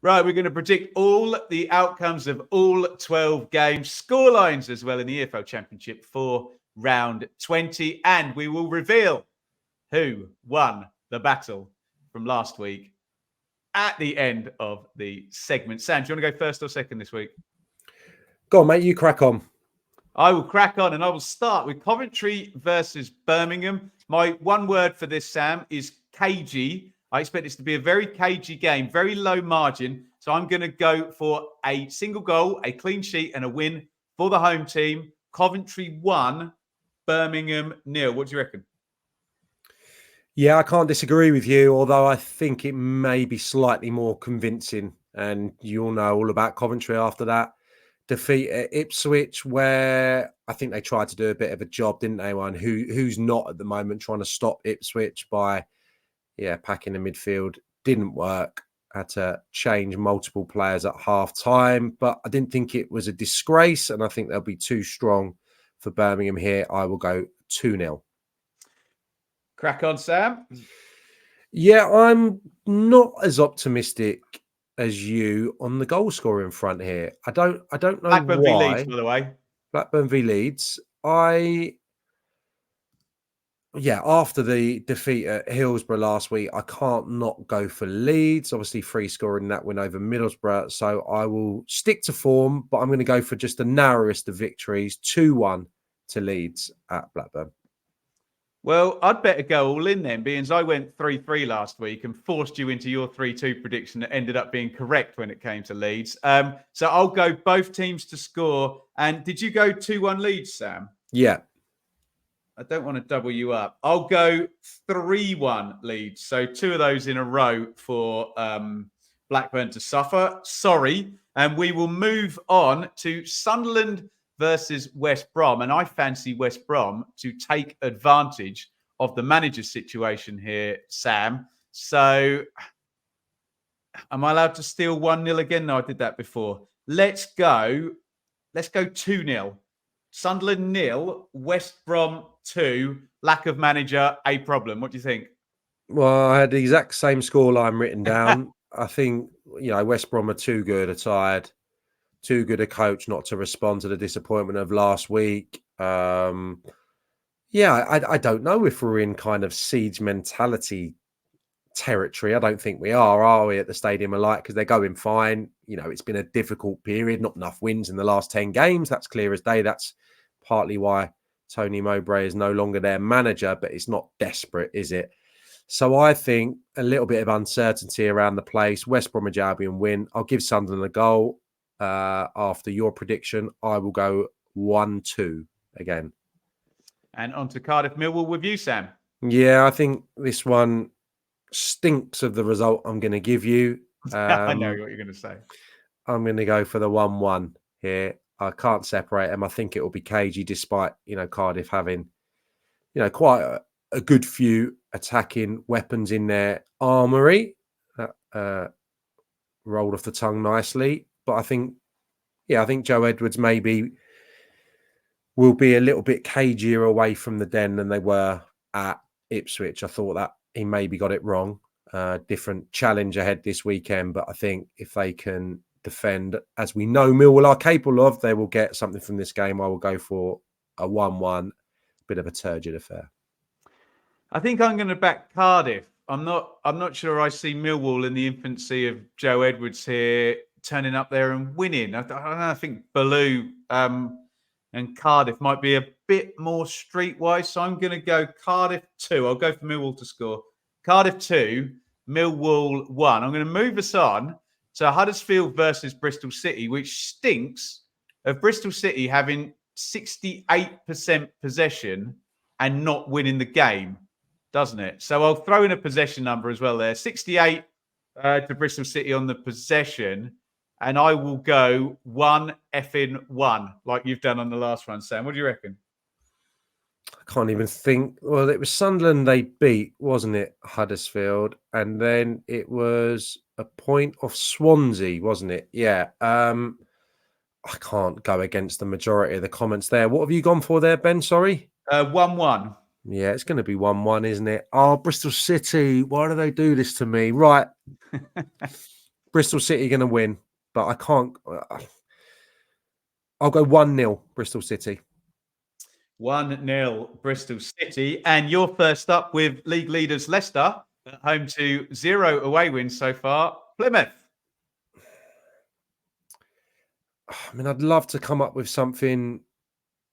Right, we're going to predict all the outcomes of all 12 games, scorelines as well in the EFL Championship for round 20. And we will reveal who won the battle from last week at the end of the segment. Sam, do you want to go first or second this week? Go on, mate. You crack on. I will crack on, and I will start with Coventry versus Birmingham. My one word for this, Sam, is cagey. I expect this to be a very cagey game, very low margin. So I'm going to go for a single goal, a clean sheet, and a win for the home team. Coventry 1, Birmingham 0. What do you reckon? Yeah, I can't disagree with you, although I think it may be slightly more convincing. And you'll know all about Coventry after that defeat at Ipswich, where I think they tried to do a bit of a job, didn't they? One who's not at the moment trying to stop Ipswich by packing the midfield. Didn't work. Had to change multiple players at half time, but I didn't think it was a disgrace, and I think they'll be too strong for Birmingham here. I will go 2-0. Crack on, Sam. Yeah, I'm not as optimistic as you on the goal scoring front here. I don't know Blackburn why. v Leeds, by the way. Blackburn v Leeds. After the defeat at Hillsborough last week, I can't not go for Leeds. Obviously, free scoring that win over Middlesbrough. So I will stick to form, but I'm going to go for just the narrowest of victories, 2-1 to Leeds at Blackburn. Well, I'd better go all in then, being I went 3-3 last week and forced you into your 3-2 prediction that ended up being correct when it came to Leeds. So I'll go both teams to score. And did you go 2-1 Leeds, Sam? Yeah. I don't want to double you up. I'll go 3-1 Leeds. So 2 of those in a row for Blackburn to suffer. Sorry. And we will move on to Sunderland versus West Brom. And I fancy West Brom to take advantage of the manager's situation here, Sam. So am I allowed to steal 1-0 again? No, I did that before. Let's go 2-0. Sunderland 0, West Brom 2. Lack of manager, a problem. What do you think? Well, I had the exact same scoreline written down. I think, West Brom are too good, are tired. Too good a coach not to respond to the disappointment of last week. I don't know if we're in kind of siege mentality territory. I don't think we are we, at the Stadium of Light? Because they're going fine. It's been a difficult period, not enough wins in the last 10 games. That's clear as day. That's partly why Tony Mowbray is no longer their manager, but it's not desperate, is it? So I think a little bit of uncertainty around the place. West Bromwich Albion win. I'll give Sunderland a goal. After your prediction, I will go 1-2 again. And on to Cardiff Millwall with you, Sam. Yeah, I think this one stinks of the result I'm going to give you. I know what you're going to say. I'm going to go for the 1-1 here. I can't separate them. I think it will be cagey, despite Cardiff having quite a good few attacking weapons in their armoury. Rolled off the tongue nicely. But I think Joe Edwards maybe will be a little bit cagier away from the den than they were at Ipswich. I thought that he maybe got it wrong. Different challenge ahead this weekend. But I think if they can defend, as we know Millwall are capable of, they will get something from this game. I will go for a 1-1. Bit of a turgid affair. I think I'm going to back Cardiff. I'm not sure I see Millwall in the infancy of Joe Edwards here turning up there and winning. I think Baloo and Cardiff might be a bit more streetwise. So I'm going to go Cardiff 2. I'll go for Millwall to score. Cardiff 2, Millwall 1. I'm going to move us on to Huddersfield versus Bristol City, which stinks of Bristol City having 68% possession and not winning the game, doesn't it? So I'll throw in a possession number as well there. 68 to Bristol City on the possession. And I will go 1-1, like you've done on the last one, Sam. What do you reckon? I can't even think. Well, it was Sunderland they beat, wasn't it? Huddersfield. And then it was a point off Swansea, wasn't it? Yeah. I can't go against the majority of the comments there. What have you gone for there, Ben? Sorry? 1-1. Yeah, it's going to be 1-1, isn't it? Oh, Bristol City. Why do they do this to me? Right. Bristol City going to win, but I can't. I'll go 1-0 Bristol City. 1-0 Bristol City. And you're first up with league leaders Leicester, at home to 0 away wins so far. Plymouth. I mean, I'd love to come up with something,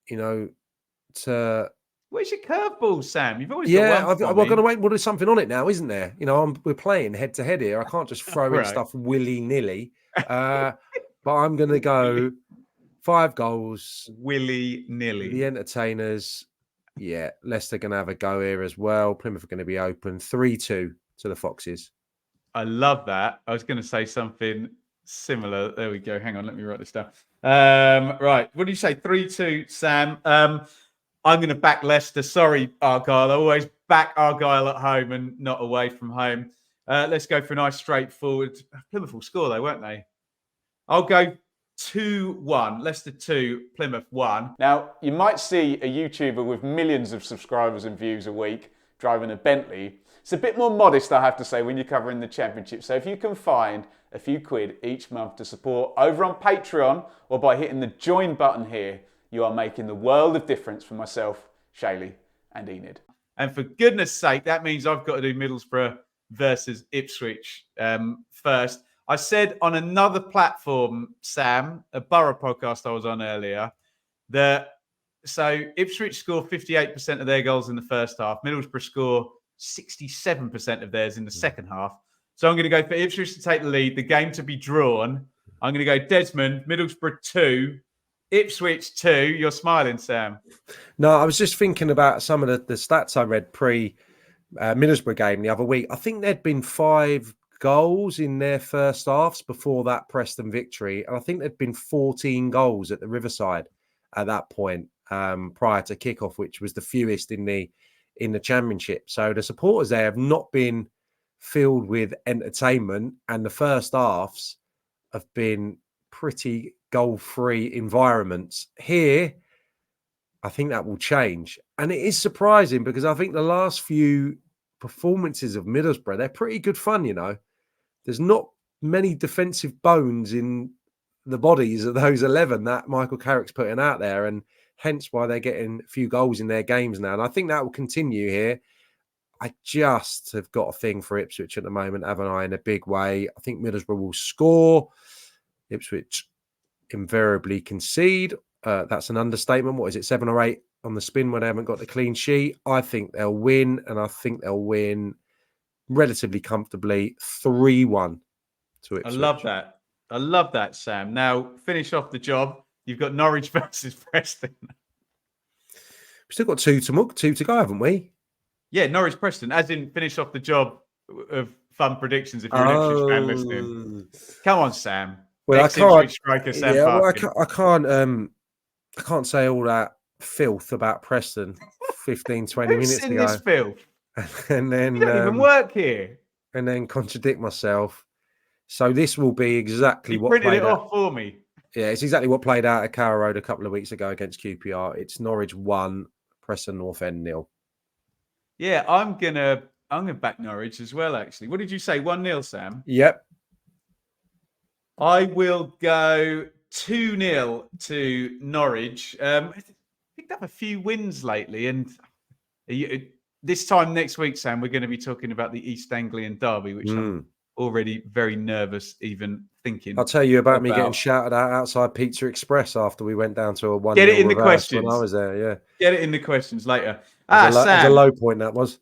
to... Where's your curveball, Sam? You've always Yeah, got one. we're going to wait. Well, there's something on it now, isn't there? We're playing head to head here. I can't just throw in Right. stuff willy nilly. But I'm going to go 5 goals. Willy nilly. The entertainers. Yeah, Leicester going to have a go here as well. Plymouth are going to be open 3-2 to the Foxes. I love that. I was going to say something similar. There we go. Hang on, let me write this down. Right, what do you say? 3-2, Sam. I'm going to back Leicester. Sorry, Argyle. I always back Argyle at home and not away from home. Let's go for a nice straightforward. Plymouth will score though, won't they? I'll go 2-1. Leicester 2, Plymouth 1. Now, you might see a YouTuber with millions of subscribers and views a week driving a Bentley. It's a bit more modest, I have to say, when you're covering the Championship. So if you can find a few quid each month to support over on Patreon or by hitting the join button here, you are making the world of difference for myself, Shaylee, and Enid. And for goodness sake, that means I've got to do Middlesbrough versus Ipswich first. I said on another platform, Sam, a Borough podcast I was on earlier, that so Ipswich score 58% of their goals in the first half. Middlesbrough score 67% of theirs in the second half. So I'm going to go for Ipswich to take the lead, the game to be drawn. I'm going to go Desmond, Middlesbrough 2, Ipswich 2. You're smiling, Sam. No, I was just thinking about some of the stats I read pre-Middlesbrough game the other week. I think there'd been 5 goals in their first halves before that Preston victory. And I think there'd been 14 goals at the Riverside at that point prior to kickoff, which was the fewest in the Championship. So the supporters there have not been filled with entertainment, and the first halves have been pretty goal-free environments. Here, I think that will change. And it is surprising because I think the last few performances of Middlesbrough, they're pretty good fun, There's not many defensive bones in the bodies of those 11 that Michael Carrick's putting out there, and hence why they're getting a few goals in their games now. And I think that will continue here. I just have got a thing for Ipswich at the moment, haven't I, in a big way. I think Middlesbrough will score. Ipswich invariably concede. That's an understatement. What is it, 7 or 8 on the spin when they haven't got the clean sheet? I think they'll win, and I think they'll win relatively comfortably 3-1 to Ipswich. I love that, Sam. Now, finish off the job. You've got Norwich versus Preston. We've still got 2 to go, haven't we? Yeah, Norwich Preston, as in finish off the job of fun predictions if you're an Ipswich fan listening. Come on, Sam. Well, Ipswich striker, Sam Parkin. I can't say all that filth about Preston 15, 20 Who's minutes in ago. This filth? And then you don't even work here. And then contradict myself. So this will be exactly what printed played it out. off for me. Yeah, it's exactly what played out at Carrow Road a couple of weeks ago against QPR. It's Norwich 1, Preston North End 0. Yeah, I'm gonna back Norwich as well, actually. What did you say? 1-0, Sam? Yep. I will go 2-0 to Norwich. Picked up a few wins lately, and this time next week, Sam, we're going to be talking about the East Anglian derby, which I'm already very nervous even thinking. I'll tell you about me getting shouted out outside Pizza Express after we went down to a 1-0 Get it in the questions when I was there. Yeah, get it in the questions later. Sam, it was a low point that was.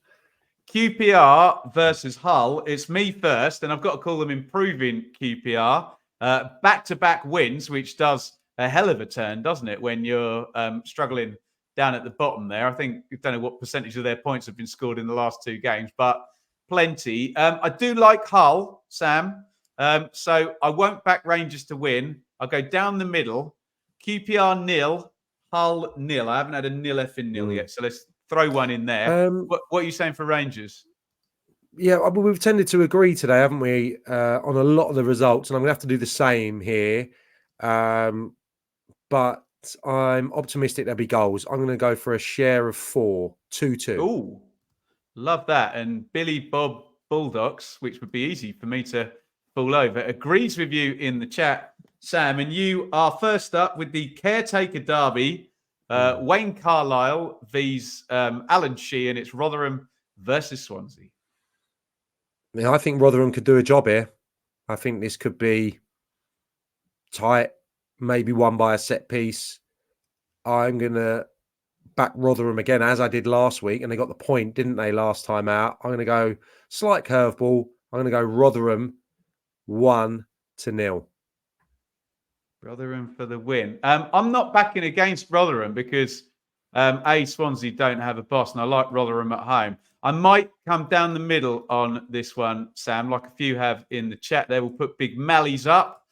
QPR versus Hull. It's me first, and I've got to call them improving QPR. Back-to-back wins, which does a hell of a turn, doesn't it, when you're struggling down at the bottom there. I think, I don't know what percentage of their points have been scored in the last 2 games, but plenty. I do like Hull, Sam, so I won't back Rangers to win. I'll go down the middle. QPR 0, Hull 0. I haven't had a nil effing nil yet, so let's throw one in there. What are you saying for Rangers? Yeah, well, we've tended to agree today, haven't we, on a lot of the results, and I'm going to have to do the same here. But I'm optimistic there'll be goals. I'm going to go for a share of 4, 2-2. Ooh, love that. And Billy Bob Bulldogs, which would be easy for me to Ball over, agrees with you in the chat, Sam, and you are first up with the caretaker derby. Wayne Carlisle vs Alan Sheehan. It's Rotherham versus Swansea. I think Rotherham could do a job here. I think this could be tight, maybe won by a set piece. I'm going to back Rotherham again, as I did last week, and they got the point, didn't they, last time out? I'm going to go slight curveball. I'm going to go Rotherham 1-0. Rotherham for the win. I'm not backing against Rotherham because Swansea don't have a boss, and I like Rotherham at home. I might come down the middle on this one, Sam, like a few have in the chat there. We'll put big mallies up.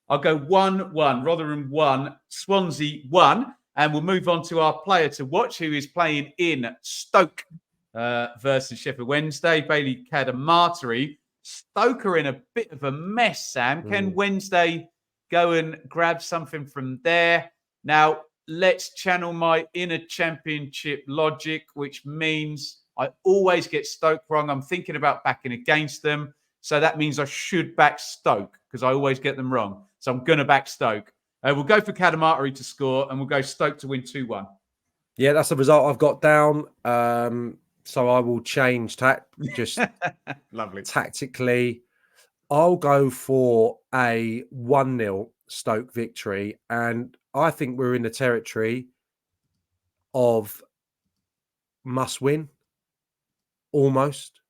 I'll go 1-1. Rotherham 1, Swansea 1. And we'll move on to our player to watch, who is playing in Stoke versus Sheffield Wednesday, Bailey Cadamarteri. Stoke are in a bit of a mess, Sam. Can Wednesday go and grab something from there? Now, let's channel my inner Championship logic, which means I always get Stoke wrong. I'm thinking about backing against them. So that means I should back Stoke because I always get them wrong. So I'm going to back Stoke. We'll go for Cadamarteri to score, and we'll go Stoke to win 2-1. Yeah, that's the result I've got down. So I will change just lovely tactically. I'll go for a 1-0 Stoke victory, and I think we're in the territory of must win, almost,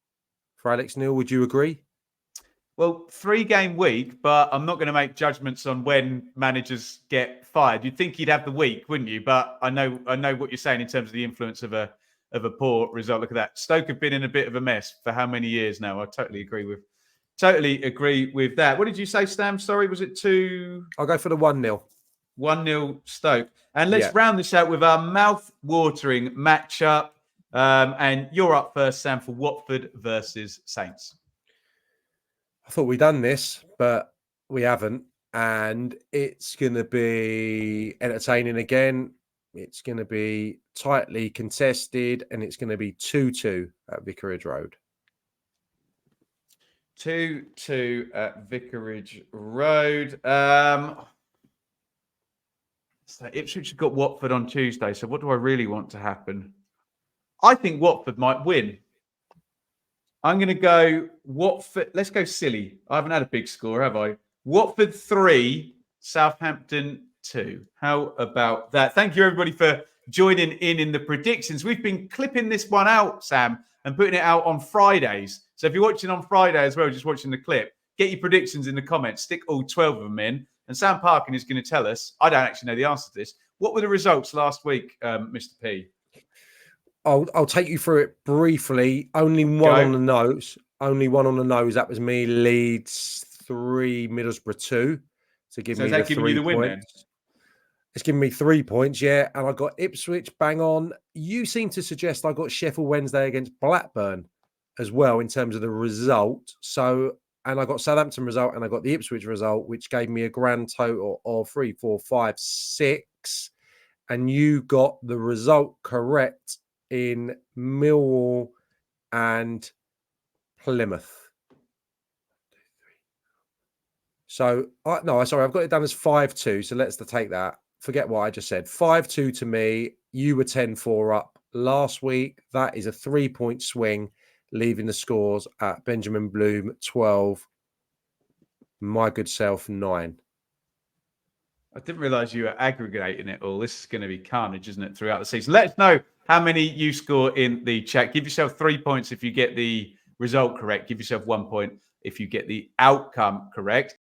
for Alex Neil. Would you agree? Well, 3-game week, but I'm not going to make judgments on when managers get fired. You'd think you'd have the week, wouldn't you? But I know what you're saying in terms of the influence of a poor result. Look at that. Stoke have been in a bit of a mess for how many years now? I totally agree with that. What did you say, Stam? Sorry, was it 2? I'll go for the 1-0. 1-0 Stoke. And let's round this out with our mouth-watering matchup. And you're up first, Sam, for Watford versus Saints. I thought we'd done this, but we haven't. And it's going to be entertaining again. It's going to be tightly contested, and it's going to be 2-2 at Vicarage Road. 2-2 at Vicarage Road. So Ipswich have got Watford on Tuesday. So what do I really want to happen? I think Watford might win. I'm going to go Watford. Let's go silly. I haven't had a big score, have I? Watford 3, Southampton 2. How about that? Thank you, everybody, for joining in the predictions. We've been clipping this one out, Sam, and putting it out on Fridays. So if you're watching on Friday as well, just watching the clip, get your predictions in the comments. Stick all 12 of them in. And Sam Parkin is going to tell us, I don't actually know the answer to this. What were the results last week, Mr. P? I'll take you through it briefly. Only one on the nose. Only one on the nose. That was me. Leeds 3, Middlesbrough 2. To give me the 3 points. It's giving me 3 points, yeah. And I got Ipswich bang on. You seem to suggest I got Sheffield Wednesday against Blackburn as well in terms of the result. So, and I got Southampton result and I got the Ipswich result, which gave me a grand total of 3, 4, 5, 6. And you got the result correct in Millwall and Plymouth. So, I've got it down as 5-2. So let's take that. Forget what I just said. 5-2 to me. You were 10-4 up last week. That is a 3-point swing, leaving the scores at Benjamin Bloom 12. My good self 9. I didn't realise you were aggregating it all. This is going to be carnage, isn't it, throughout the season? Let us know how many you score in the chat. Give yourself 3 points if you get the result correct. Give yourself 1 point if you get the outcome correct.